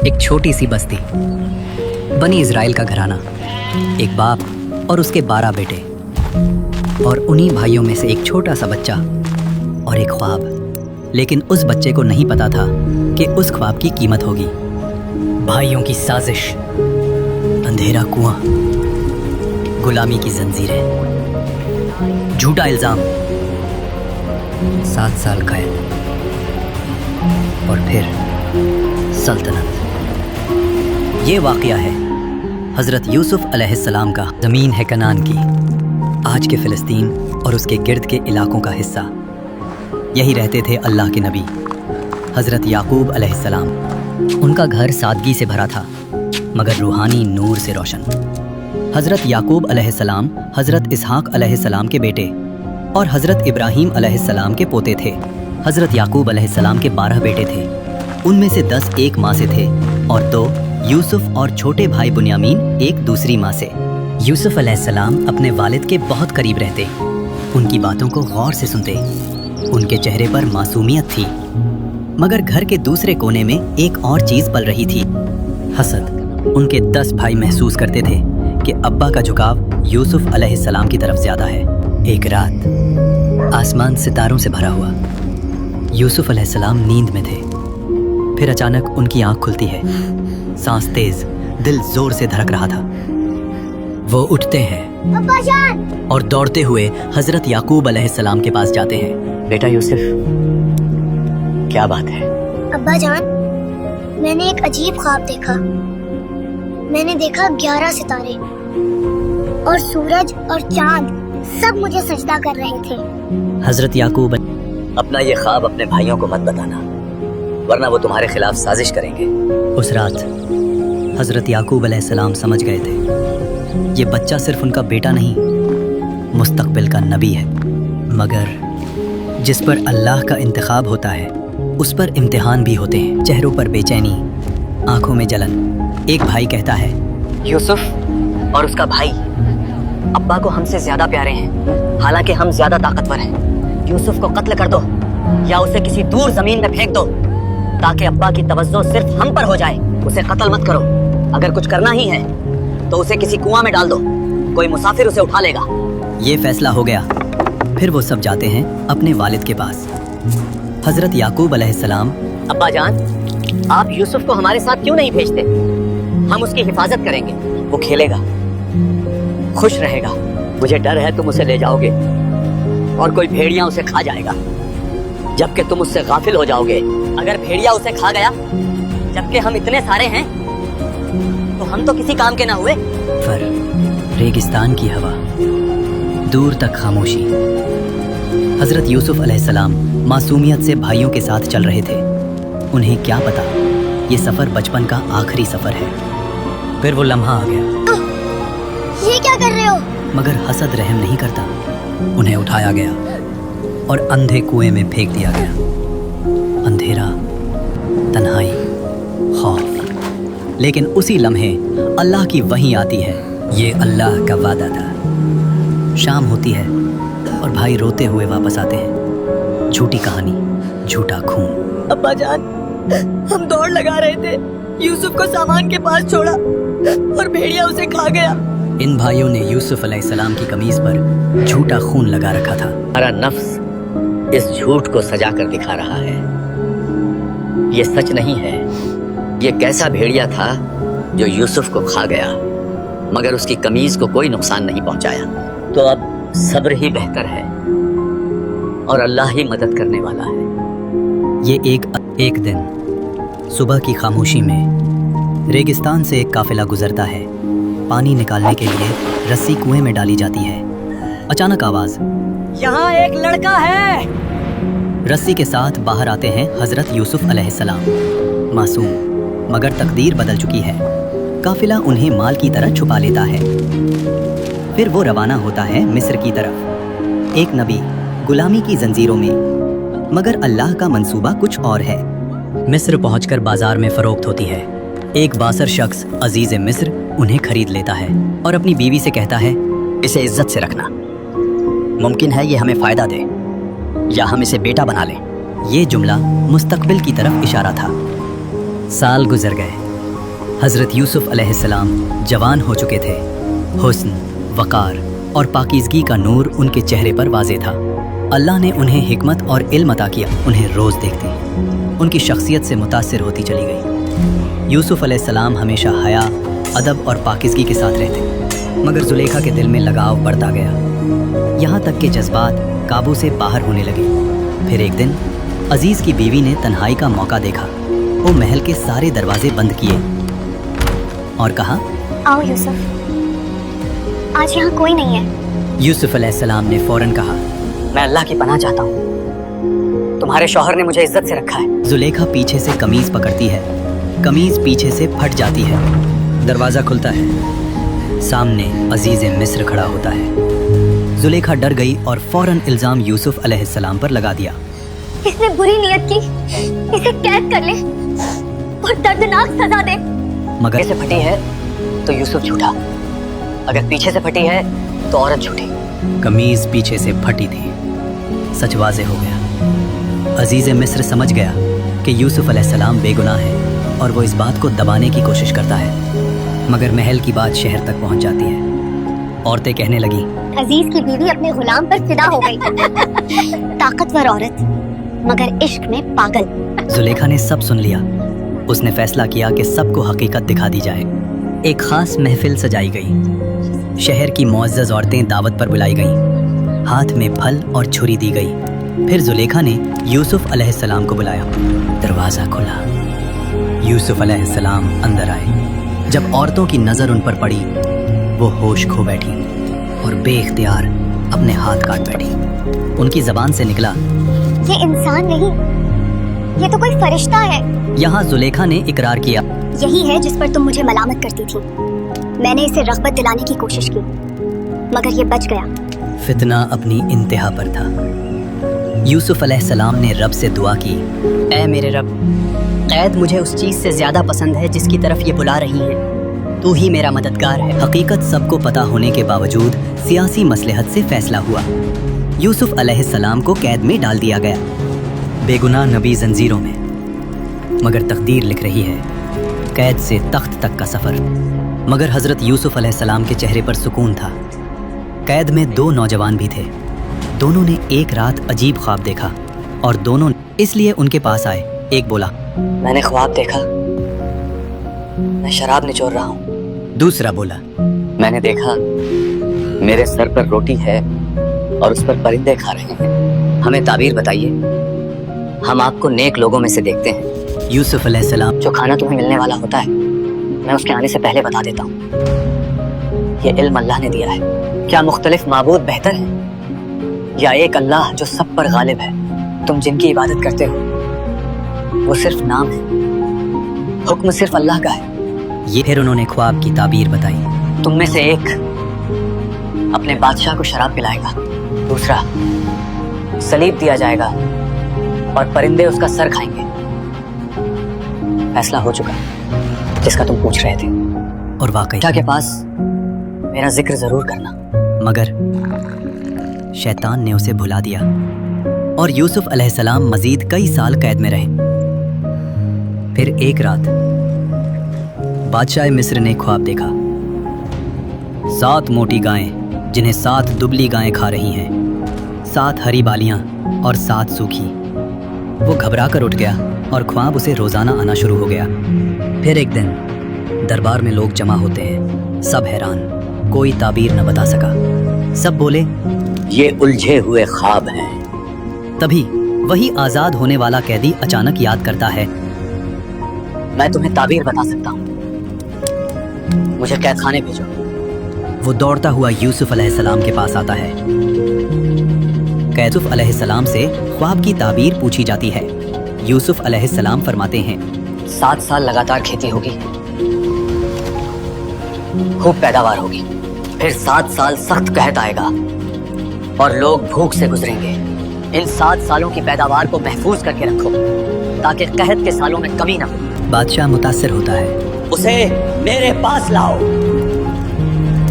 एक छोटी सी बस्ती, बनी इज़राइल का घराना, एक बाप और उसके 12 बेटे, और उन्हीं भाइयों में से एक छोटा सा बच्चा और एक ख्वाब। लेकिन उस बच्चे को नहीं पता था कि उस ख्वाब की कीमत होगी। भाइयों की साजिश, अंधेरा कुआं, गुलामी की जंजीरें, झूठा इल्जाम, 7 साल कैद और फिर सल्तनत। ये वाक़या है हज़रत यूसुफ अलैहिस्सलाम का। ज़मीन है कनान की, आज के फ़िलिस्तीन और उसके गिर्द के इलाकों का हिस्सा। यही रहते थे अल्लाह के नबी हज़रत याकूब अलैहिस्सलाम। उनका घर सादगी से भरा था मगर रूहानी नूर से रोशन। हज़रत याकूब अलैहिस्सलाम हज़रत इसहाक़ अलैहिस्सलाम के बेटे और हज़रत इब्राहीम अलैहिस्सलाम के पोते थे। हज़रत याकूब अलैहिस्सलाम के 12 बेटे थे, उनमें से 10 एक माँ से थे और 2 यूसुफ और छोटे भाई बुन्यामीन एक दूसरी माँ से। यूसुफ अलैहिस्सलाम अपने वालिद के बहुत करीब रहते, उनकी बातों को गौर से सुनते। उनके चेहरे पर मासूमियत थी, मगर घर के दूसरे कोने में एक और चीज़ पल रही थी, हसद। उनके 10 भाई महसूस करते थे कि अब्बा का झुकाव यूसुफ अलैहिस्सलाम की तरफ ज़्यादा है। एक रात आसमान सितारों से भरा हुआ, यूसुफ अलैहिस्सलाम नींद में थे। फिर अचानक उनकी आंख खुलती है, सांस तेज, दिल जोर से धड़क रहा था। वो उठते हैं अब्बा जान और दौड़ते हुए हज़रत याकूब अलैहिस्सलाम के पास जाते हैं। बेटा यूसुफ, क्या बात है? अब्बा जान, मैंने एक अजीब ख्वाब देखा। मैंने देखा 11 सितारे और सूरज और चांद सब मुझे सजदा कर रहे थे। हज़रत याकूब, अपना ये ख्वाब अपने भाइयों को मत बताना, वरना वो तुम्हारे खिलाफ साजिश करेंगे। उस रात हज़रत याकूब अलैहिस्सलाम समझ गए थे, ये बच्चा सिर्फ उनका बेटा नहीं, मुस्तक़बिल का नबी है। मगर जिस पर अल्लाह का इंतखाब होता है, उस पर इम्तिहान भी होते हैं। चेहरों पर बेचैनी, आंखों में जलन। एक भाई कहता है, यूसुफ और उसका भाई अब्बा को हमसे ज़्यादा प्यारे हैं, हालांकि हम ज़्यादा ताकतवर हैं। यूसुफ को कत्ल कर दो या उसे किसी दूर ज़मीन में फेंक दो, ताकि अब्बा की तवज्जो सिर्फ हम पर हो जाए। उसे कत्ल मत करो, अगर कुछ करना ही है तो उसे किसी कुआं में डाल दो, कोई मुसाफिर उसे उठा लेगा। ये फैसला हो गया। फिर वो सब जाते हैं अपने वालिद के पास। हज़रत याकूब अलैहिस्सलाम, अब्बा जान, आप यूसुफ को हमारे साथ क्यों नहीं भेजते? हम उसकी हिफाजत करेंगे, वो खेलेगा, खुश रहेगा। मुझे डर है तुम उसे ले जाओगे और कोई भेड़िया उसे खा जाएगा, जबकि तुम उससे गाफिल हो जाओगे। अगर भेड़िया उसे खा गया, जबकि हम इतने सारे हैं, तो हम तो किसी काम के ना हुए। पर रेगिस्तान की हवा, दूर तक खामोशी। हज़रत यूसुफ अलैहिस्सलाम मासूमियत से भाइयों के साथ चल रहे थे। उन्हें क्या पता ये सफ़र बचपन का आखिरी सफ़र है। फिर वो लम्हा आ गया। ये क्या कर रहे हो? मगर हसद रहम नहीं करता। उन्हें उठाया गया और अंधे कुएं में फेंक दिया गया। अंधेरा, तन्हाई, खौफ। लेकिन उसी लम्हे अल्लाह की वही आती है। ये अल्लाह का वादा था। शाम होती है और भाई रोते हुए वापस आते हैं। झूठी कहानी, झूठा खून। अब्बा जान, हम दौड़ लगा रहे थे, यूसुफ को सामान के पास छोड़ा और भेड़िया उसे खा गया। इन भाइयों ने यूसुफ अलैहिस्सलाम की कमीज पर झूठा खून लगा रखा था। हमारा नफ्स इस झूठ को सजा कर दिखा रहा है। ये सच नहीं है। ये कैसा भेड़िया था जो यूसुफ को खा गया, मगर उसकी कमीज को कोई नुकसान नहीं पहुंचाया। तो अब सब्र ही बेहतर है और अल्लाह ही मदद करने वाला है। ये एक दिन सुबह की खामोशी में रेगिस्तान से एक काफिला गुजरता है। पानी निकालने के लिए रस्सी कुएं में डाली जाती है। अचानक आवाज, यहाँ एक लड़का है। रस्सी के साथ बाहर आते हैं हज़रत यूसुफ अलैहिस्सलाम। मासूम, मगर तकदीर बदल चुकी है। काफिला उन्हें माल की तरह छुपा लेता है। फिर वो रवाना होता है मिस्र की तरफ, एक नबी गुलामी की जंजीरों में। मगर अल्लाह का मंसूबा कुछ और है। मिस्र पहुंचकर बाजार में फरोख्त होती है। एक बासर शख्स अजीज मिस्र उन्हें खरीद लेता है और अपनी बीवी से कहता है, इसे इज्जत से रखना, मुमकिन है ये हमें फ़ायदा दे या हम इसे बेटा बना लें। ये जुमला मुस्तकबिल की तरफ इशारा था। साल गुजर गए। हज़रत यूसुफ अलैहिस्सलाम जवान हो चुके थे। हुस्न, वक़ार और पाकीज़गी का नूर उनके चेहरे पर वाज़े था। अल्लाह ने उन्हें हिकमत और इल्म अता किया। उन्हें रोज़ देखती, उनकी शख्सियत से मुतासिर होती चली गई। यूसुफ अलैहिस्सलाम हमेशा हया, अदब और पाकीज़गी के साथ रहते, मगर जुलेखा के दिल में लगाव बढ़ता गया, यहाँ तक कि जज्बात काबू से बाहर होने लगे। फिर एक दिन अजीज़ की बीवी ने तन्हाई का मौका देखा। वो महल के सारे दरवाजे बंद किए और कहा, आओ यूसुफ, आज यहाँ कोई नहीं है। यूसुफ अलैहिस्सलाम ने फौरन कहा, मैं अल्लाह की पनाह चाहता हूँ, तुम्हारे शौहर ने मुझे इज्जत से रखा है। जुलेखा पीछे से कमीज पकड़ती है, कमीज पीछे से फट जाती है। दरवाज़ा खुलता है, सामने अजीज़ मिस्र खड़ा होता है। जुलेखा डर गई और फौरन इल्ज़ाम यूसुफ अलैहिस्सलाम पर लगा दिया। इसने बुरी नियत की, इसे कैद कर ले और दर्दनाक सजा दे। मगर से फटी है तो यूसुफ झूठा, अगर पीछे से फटी है तो औरत झूठी। कमीज पीछे से फटी थी, सच वाज़े हो गया। अजीज़ मिस्र समझ गया कि यूसुफ अलैहिस्सलाम बेगुनाह है और वो इस बात को दबाने की कोशिश करता है, मगर महल की बात शहर तक पहुंच जाती है। औरतें कहने लगी, अजीज की बीवी अपने गुलाम पर फिदा हो गई। ताकतवर औरत मगर इश्क में पागल। जुलेखा ने सब सुन लिया। उसने फैसला किया कि सबको हकीकत दिखा दी जाए। एक खास महफिल सजाई गई। शहर की मुअज़्ज़ज़ औरतें दावत पर बुलाई गईं। हाथ में फल और छुरी दी गई। फिर जुलेखा ने यूसुफ अलैहिस्सलाम को बुलाया। दरवाज़ा खुला, यूसुफ अलैहिस्सलाम अंदर आए। जब औरतों की नज़र उन पर पड़ी, वो होश खो बैठी और बेइख्तियार अपने हाथ काट बैठी। उनकी ज़बान से निकला, ये इंसान नहीं, ये तो कोई फरिश्ता है। यहाँ जुलेखा ने इकरार किया, यही है जिस पर तुम मुझे मलामत करती थी। मैंने इसे रग़बत दिलाने की कोशिश की, मगर ये बच गया। फितना अपनी इंतहा पर था। यूसुफ अलैहिस्सलाम ने रब से दुआ की, ऐ मेरे रब, कैद मुझे उस चीज़ से ज़्यादा पसंद है जिसकी तरफ ये बुला रही है। तू ही मेरा मददगार है। हकीकत सबको पता होने के बावजूद सियासी मसलहत से फैसला हुआ। यूसुफ अलैहिस्सलाम को कैद में डाल दिया गया, बेगुनाह नबी जंजीरों में। मगर तकदीर लिख रही है कैद से तख्त तक का सफ़र। मगर हज़रत यूसुफ अलैहिस्सलाम के चेहरे पर सुकून था। कैद में 2 नौजवान भी थे। दोनों ने एक रात अजीब ख्वाब देखा और दोनों इसलिए उनके पास आए। एक बोला, मैंने ख्वाब देखा, मैं शराब निचोड़ रहा हूँ। दूसरा बोला, मैंने देखा मेरे सर पर रोटी है और उस पर परिंदे खा रहे हैं। हमें ताबीर बताइए, हम आपको नेक लोगों में से देखते हैं। यूसुफ अलैहिस्सलाम, जो खाना तुम्हें मिलने वाला होता है मैं उसके आने से पहले बता देता हूँ। ये इल्म अल्लाह ने दिया है। क्या मुख्तलिफ माबूद बेहतर है या एक अल्लाह जो सब पर गालिब है? तुम जिनकी इबादत करते हो वो सिर्फ नाम है, हुक्म सिर्फ अल्लाह का है। ये फिर उन्होंने ख्वाब की ताबीर बताई। तुम में से एक अपने बादशाह को शराब पिलाएगा, दूसरा सलीब दिया जाएगा और परिंदे उसका सर खाएंगे। फैसला हो चुका जिसका तुम पूछ रहे थे। और वाकई बादशाह के पास मेरा जिक्र जरूर करना। मगर शैतान ने उसे भुला दिया और यूसुफ अलैहिस्सलाम मजीद कई साल कैद में रहे। फिर एक रात बादशाह मिस्र ने ख्वाब देखा। 7 मोटी गायें जिन्हें 7 दुबली गायें खा रही हैं, 7 हरी बालियां और 7 सूखी। वो घबरा कर उठ गया और ख्वाब उसे रोज़ाना आना शुरू हो गया। फिर एक दिन दरबार में लोग जमा होते हैं, सब हैरान, कोई ताबीर न बता सका। सब बोले, ये उलझे हुए ख्वाब हैं। तभी वही आज़ाद होने वाला कैदी अचानक याद करता है, मैं तुम्हें ताबीर बता सकता हूँ, मुझे कैद खाने भेजो। वो दौड़ता हुआ यूसुफ अलैहिस्सलाम के पास आता है। यूसुफ अलैहिस्सलाम से ख्वाब की ताबीर पूछी जाती है। यूसुफ अलैहिस्सलाम फरमाते हैं, 7 साल लगातार खेती होगी, खूब पैदावार होगी। फिर 7 साल सख्त कहत आएगा और लोग भूख से गुजरेंगे। इन 7 सालों की पैदावार को महफूज करके रखो ताकि कहत के सालों में कमी ना हो। बादशाह मुतासिर होता है, उसे मेरे पास लाओ।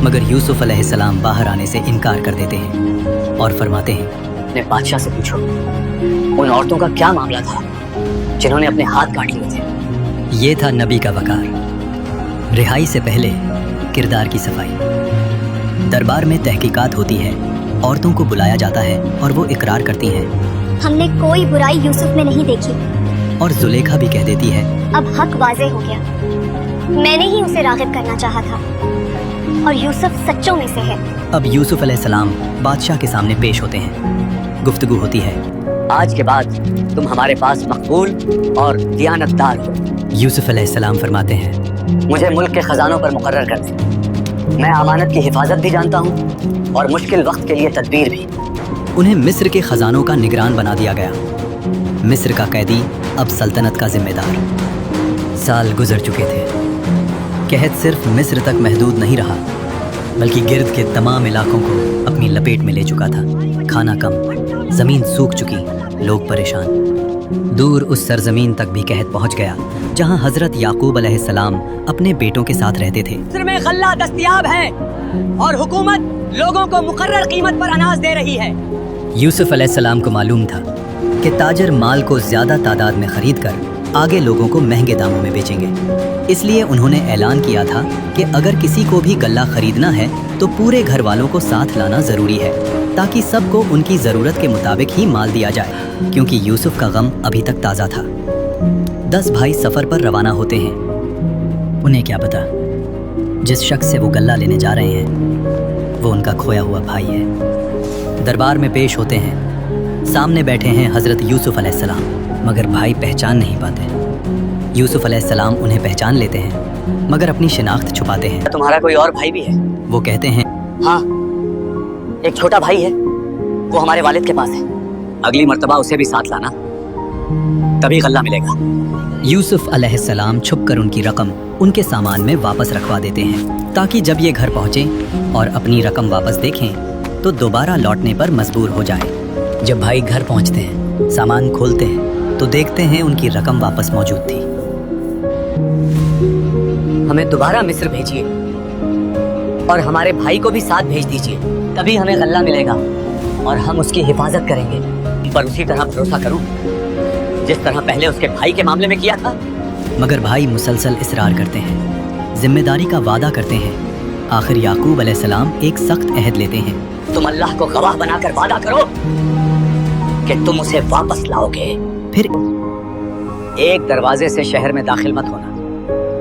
मगर यूसुफ अलैहिस्सलाम बाहर आने से इनकार कर देते हैं और फरमाते हैं, अपने बादशाह से पूछो उन औरतों का क्या मामला था जिन्होंने अपने हाथ काट लिए थे। ये था नबी का वकार। रिहाई से पहले किरदार की सफाई। दरबार में तहकीकात होती है, औरतों को बुलाया जाता है और वो इकरार करती हैं। हमने कोई बुराई यूसुफ में नहीं देखी। और जुलेखा भी कह देती है, अब हक वाज़े हो गया। मैंने ही उसे राग़िब करना चाहा था और यूसुफ सच्चों में से है। अब यूसुफ अलैहिस्सलाम बादशाह के सामने पेश होते हैं। गुफ्तगू होती है। आज के बाद तुम हमारे पास मकबूल और दियानतदार हो। यूसुफ अलैहिस्सलाम फरमाते हैं, मुझे मुल्क के खजानों पर मुकर्रर कर दे। मैं अमानत की हिफाजत भी जानता हूँ और मुश्किल वक्त के लिए तदबीर भी। उन्हें मिस्र के खजानों का निगरान बना दिया गया। मिस्र का कैदी अब सल्तनत का जिम्मेदार। साल गुजर चुके थे। कहत सिर्फ मिस्र तक महदूद नहीं रहा, बल्कि गिर्द के तमाम इलाकों को अपनी लपेट में ले चुका था। खाना कम, जमीन सूख चुकी, लोग परेशान। दूर उस सरजमीन तक भी कहत पहुंच गया जहां हजरत याकूब अलैहिस्सलाम अपने बेटों के साथ रहते थे। मिस्र में गल्ला दस्तयाब है और हुकूमत लोगों को मुकर्रर कीमत पर अनाज दे रही है। यूसुफ अलैहिस्सलाम को मालूम था कि ताजर माल को ज्यादा तादाद में खरीद कर आगे लोगों को महंगे दामों में बेचेंगे। इसलिए उन्होंने ऐलान किया था कि अगर किसी को भी गल्ला खरीदना है तो पूरे घर वालों को साथ लाना जरूरी है, ताकि सबको उनकी जरूरत के मुताबिक ही माल दिया जाए, क्योंकि यूसुफ का गम अभी तक ताज़ा था। 10 भाई सफर पर रवाना होते हैं। उन्हें क्या पता जिस शख्स से वो गल्ला लेने जा रहे हैं वो उनका खोया हुआ भाई है। दरबार में पेश होते हैं। सामने बैठे हैं हजरत यूसुफ अलैहिस्सलाम, मगर भाई पहचान नहीं पाते। यूसुफ अलैहिस्सलाम उन्हें पहचान लेते हैं, मगर अपनी शिनाख्त छुपाते हैं। तुम्हारा कोई और भाई भी है? वो कहते हैं, हाँ, एक छोटा भाई है, वो हमारे वालिद के पास है। अगली मर्तबा उसे भी साथ लाना, तभी गल्ला मिलेगा। यूसुफ अलैहिस्सलाम छुपकर उनकी रकम उनके सामान में वापस रखवा देते हैं, ताकि जब ये घर पहुँचे और अपनी रकम वापस देखें तो दोबारा लौटने पर मजबूर हो जाए। जब भाई घर पहुँचते हैं, सामान खोलते हैं तो देखते हैं उनकी रकम वापस मौजूद थी। हमें दोबारा मिस्र भेजिए और हमारे भाई को भी साथ भेज दीजिए, तभी हमें गल्ला मिलेगा और हम उसकी हिफाजत करेंगे। पर उसी तरह भरोसा करूं जिस तरह पहले उसके भाई के मामले में किया था। मगर भाई मुसलसल इसरार करते हैं, जिम्मेदारी का वादा करते हैं। आखिर याकूब अलैहिस्सलाम एक सख्त अहद लेते हैं। तुम अल्लाह को गवाह बनाकर वादा करो कि तुम उसे वापस लाओगे। फिर एक दरवाजे से शहर में दाखिल मत होना,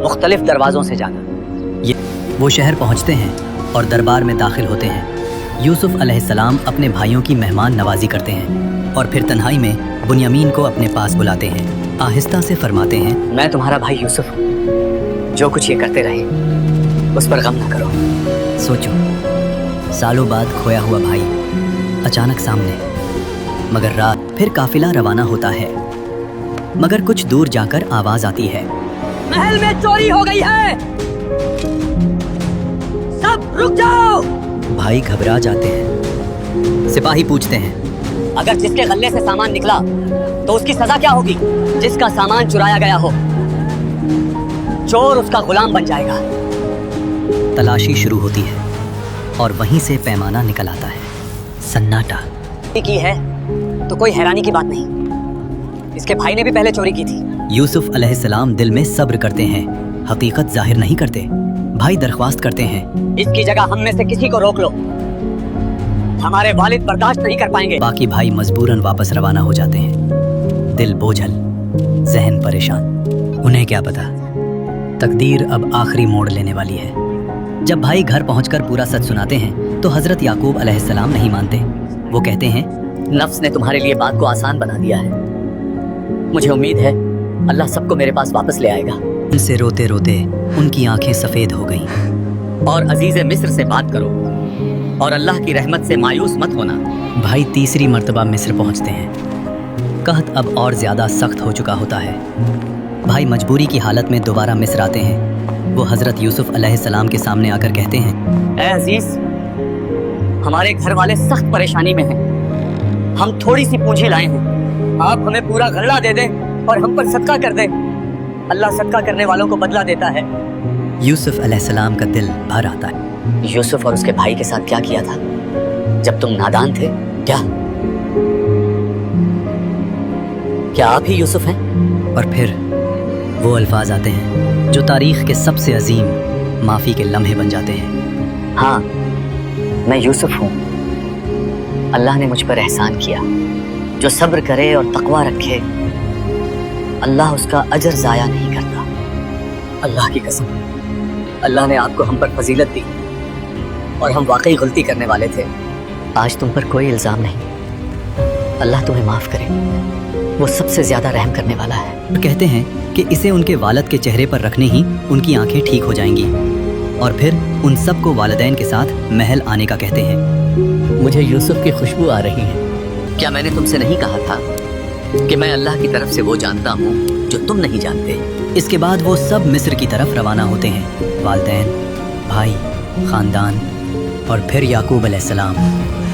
मुख्तलिफ दरवाजों से जाना। ये वो शहर पहुंचते हैं और दरबार में दाखिल होते हैं। यूसुफ अलैहिस्सलाम अपने भाइयों की मेहमान नवाजी करते हैं और फिर तन्हाई में बुन्यामीन को अपने पास बुलाते हैं। आहिस्ता से फरमाते हैं, मैं तुम्हारा भाई यूसुफ हूँ। जो कुछ ये करते रहे उस पर गम ना करो। सोचो, सालों बाद खोया हुआ भाई अचानक सामने। मगर रात फिर काफिला रवाना होता है, मगर कुछ दूर जाकर आवाज आती है, महल में चोरी हो गई है, सब रुक जाओ। भाई घबरा जाते हैं। सिपाही पूछते हैं, अगर जिसके गल्ले से सामान निकला तो उसकी सजा क्या होगी? जिसका सामान चुराया गया हो, चोर उसका गुलाम बन जाएगा। तलाशी शुरू होती है और वहीं से पैमाना निकल आता है। सन्नाटा। की है तो कोई हैरानी की बात नहीं, इसके भाई ने भी पहले चोरी की थी। यूसुफ अलैहिस्सलाम दिल में सब्र करते हैं, हकीकत जाहिर नहीं करते। भाई दरख्वास्त करते हैं, इसकी जगह हम में से किसी को रोक लो, हमारे वालिद बर्दाश्त नहीं कर पाएंगे। बाकी भाई मजबूरन वापस रवाना हो जाते हैं, दिल बोझल, जहन परेशान। उन्हें क्या पता तकदीर अब आखिरी मोड़ लेने वाली है। जब भाई घर पहुंचकर पूरा सच सुनाते हैं तो हजरत याकूब अलैहिस्सलाम नहीं मानते। वो कहते हैं, नफ्स ने तुम्हारे लिए बात को आसान बना दिया है। मुझे उम्मीद है अल्लाह सबको मेरे पास वापस ले आएगा। उनसे रोते रोते उनकी आंखें सफेद हो गईं। और अजीज मिस्र से बात करो और अल्लाह की रहमत से मायूस मत होना। भाई तीसरी मर्तबा मिस्र पहुंचते हैं। कहत अब और ज्यादा सख्त हो चुका होता है। भाई मजबूरी की हालत में दोबारा मिस्र आते हैं। वो हजरत यूसुफ अलैहिस्सलाम के सामने आकर कहते हैं, ऐ अजीज, हमारे घर वाले सख्त परेशानी में हैं। हम थोड़ी सी पूंजी लाए हैं, आप हमें पूरा गल्ला दे दें और हम पर सदका कर दें। अल्लाह सदका करने वालों को बदला देता है। यूसुफ अलैहिस्सलाम का दिल भर आता है। यूसुफ और उसके भाई के साथ क्या किया था जब तुम नादान थे? क्या आप ही यूसुफ हैं? और फिर वो अल्फाज आते हैं जो तारीख के सबसे अजीम माफ़ी के लम्हे बन जाते हैं। हाँ, मैं यूसुफ हूँ। अल्लाह ने मुझ पर एहसान किया। जो सब्र करे और तकवा रखे, अल्लाह उसका अजर ज़ाया नहीं करता। अल्लाह की कसम, अल्लाह ने आपको हम पर फजीलत दी और हम वाकई गलती करने वाले थे। आज तुम पर कोई इल्ज़ाम नहीं। अल्लाह तुम्हें माफ़ करे, वो सबसे ज़्यादा रहम करने वाला है। और कहते हैं कि इसे उनके वालिद के चेहरे पर रखने ही उनकी आंखें ठीक हो जाएंगी और फिर उन सब को वालिदैन के साथ महल आने का कहते हैं। मुझे यूसुफ की खुशबू आ रही है। क्या मैंने तुमसे नहीं कहा था कि मैं अल्लाह की तरफ से वो जानता हूँ जो तुम नहीं जानते? इसके बाद वो सब मिस्र की तरफ रवाना होते हैं। वालिदैन, भाई, ख़ानदान और फिर याकूब अलैहिस्सलाम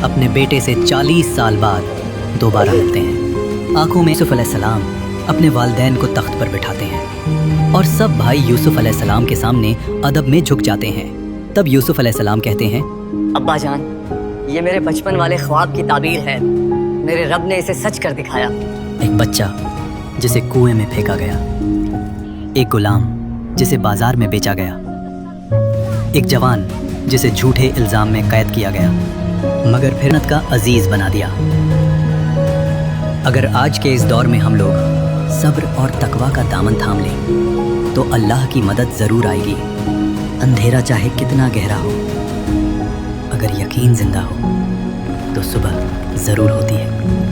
अपने बेटे से 40 साल बाद दोबारा मिलते हैं। आंखों में यूसुफ अलैहिस्सलाम अपने वालिदैन को तख्त पर बिठाते हैं और सब भाई यूसुफ अलैहिस्सलाम के सामने अदब में झुक जाते हैं। तब यूसुफ अलैहिस्सलाम कहते हैं, अब्बा जान, ये मेरे बचपन वाले ख्वाब की ताबीर है। मेरे रब ने इसे सच कर दिखाया। एक बच्चा जिसे कुएं में फेंका गया, एक गुलाम जिसे बाजार में बेचा गया, एक जवान जिसे झूठे इल्जाम में कैद किया गया मगर फिर जन्नत का अजीज बना दिया। अगर आज के इस दौर में हम लोग सब्र और तकवा का दामन थाम लें तो अल्लाह की मदद ज़रूर आएगी। अंधेरा चाहे कितना गहरा हो, अगर यकीन जिंदा हो तो सुबह ज़रूर होती है।